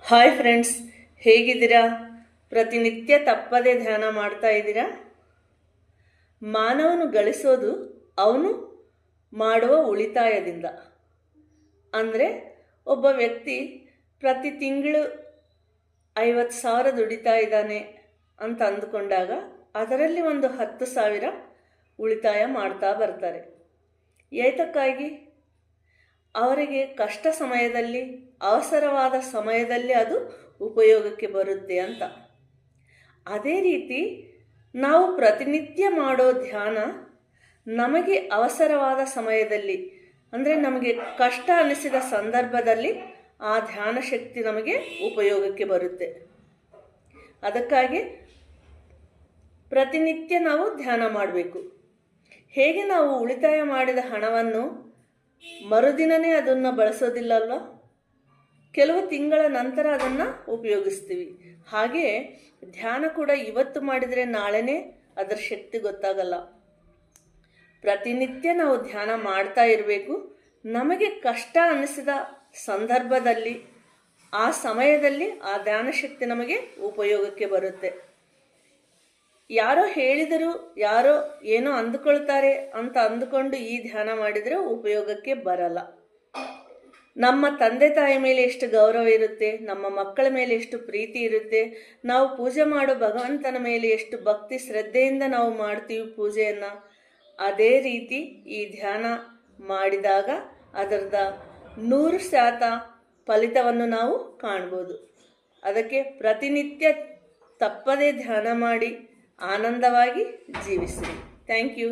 Hi friends, ಹೇಗಿದ್ದೀರಾ? ಪ್ರತಿನಿತ್ಯ ತಪ್ಪದೇ ಧ್ಯಾನ ಮಾಡ್ತಾ ಇದ್ದೀರಾ? ಮಾನವನು ಗಳಿಸೋದು ಅವನು ಮಾಡುವ ಉಳಿತಾಯದಿಂದ. ಅಂದರೆ ಒಬ್ಬ ವ್ಯಕ್ತಿ ಪ್ರತಿ ತಿಂಗಳು 50,000 ದುಡಿತಾ ಇದ್ದಾನೆ ಅಂತ ಅಂದುಕೊಂಡಾಗ ಅದರಲ್ಲಿ ಒಂದು 10,000 ಉಳಿತಾಯ ಮಾಡ್ತಾ ಬರ್ತಾರೆ. ಏತಕ್ಕಾಗಿ? ಅವರಿಗೆ ಕಷ್ಟ ಸಮಯದಲ್ಲಿ, ಅವಸರವಾದ ಸಮಯದಲ್ಲಿ ಅದು ಉಪಯೋಗಕ್ಕೆ ಬರುತ್ತೆ ಅಂತ. ಅದೇ ರೀತಿ ನಾವು ಪ್ರತಿನಿತ್ಯ ಮಾಡೋ ಧ್ಯಾನ ನಮಗೆ ಅವಸರವಾದ ಸಮಯದಲ್ಲಿ, ಅಂದರೆ ನಮಗೆ ಕಷ್ಟ ಅನಿಸಿದ ಸಂದರ್ಭದಲ್ಲಿ ಆ ಧ್ಯಾನ ಶಕ್ತಿ ನಮಗೆ ಉಪಯೋಗಕ್ಕೆ ಬರುತ್ತೆ. ಅದಕ್ಕಾಗಿ ಪ್ರತಿನಿತ್ಯ ನಾವು ಧ್ಯಾನ ಮಾಡಬೇಕು. ಹೇಗೆ ನಾವು ಉಳಿತಾಯ ಮಾಡಿದ ಹಣವನ್ನು ಮರುದಿನವೇ ಅದನ್ನು ಬಳಸೋದಿಲ್ಲ ಅಲ್ವಾ? ಕೆಲವು ತಿಂಗಳ ನಂತರ ಅದನ್ನು ಉಪಯೋಗಿಸ್ತೀವಿ. ಹಾಗೆ ಧ್ಯಾನ ಕೂಡ ಇವತ್ತು ಮಾಡಿದರೆ ನಾಳೆನೇ ಅದರ ಶಕ್ತಿ ಗೊತ್ತಾಗಲ್ಲ. ಪ್ರತಿನಿತ್ಯ ನಾವು ಧ್ಯಾನ ಮಾಡ್ತಾ ಇರಬೇಕು. ನಮಗೆ ಕಷ್ಟ ಅನ್ನಿಸಿದ ಸಂದರ್ಭದಲ್ಲಿ, ಆ ಸಮಯದಲ್ಲಿ ಆ ಧ್ಯಾನ ಶಕ್ತಿ ನಮಗೆ ಉಪಯೋಗಕ್ಕೆ ಬರುತ್ತೆ. ಯಾರೋ ಹೇಳಿದರು, ಯಾರೋ ಏನೋ ಅಂದುಕೊಳ್ತಾರೆ ಅಂತ ಅಂದುಕೊಂಡು ಈ ಧ್ಯಾನ ಮಾಡಿದರೆ ಉಪಯೋಗಕ್ಕೆ ಬರಲ್ಲ. ನಮ್ಮ ತಂದೆ ತಾಯಿ ಮೇಲೆ ಎಷ್ಟು ಗೌರವ ಇರುತ್ತೆ, ನಮ್ಮ ಮಕ್ಕಳ ಮೇಲೆ ಎಷ್ಟು ಪ್ರೀತಿ ಇರುತ್ತೆ, ನಾವು ಪೂಜೆ ಮಾಡೋ ಭಗವಂತನ ಮೇಲೆ ಎಷ್ಟು ಭಕ್ತಿ ಶ್ರದ್ಧೆಯಿಂದ ನಾವು ಮಾಡ್ತೀವಿ ಪೂಜೆಯನ್ನು. ಅದೇ ರೀತಿ ಈ ಧ್ಯಾನ ಮಾಡಿದಾಗ ಅದರದ 100% ಫಲಿತವನ್ನು ನಾವು ಕಾಣ್ಬೋದು. ಅದಕ್ಕೆ ಪ್ರತಿನಿತ್ಯ ತಪ್ಪದೇ ಧ್ಯಾನ ಮಾಡಿ ಆನಂದವಾಗಿ ಜೀವಿಸಿ. Thank you.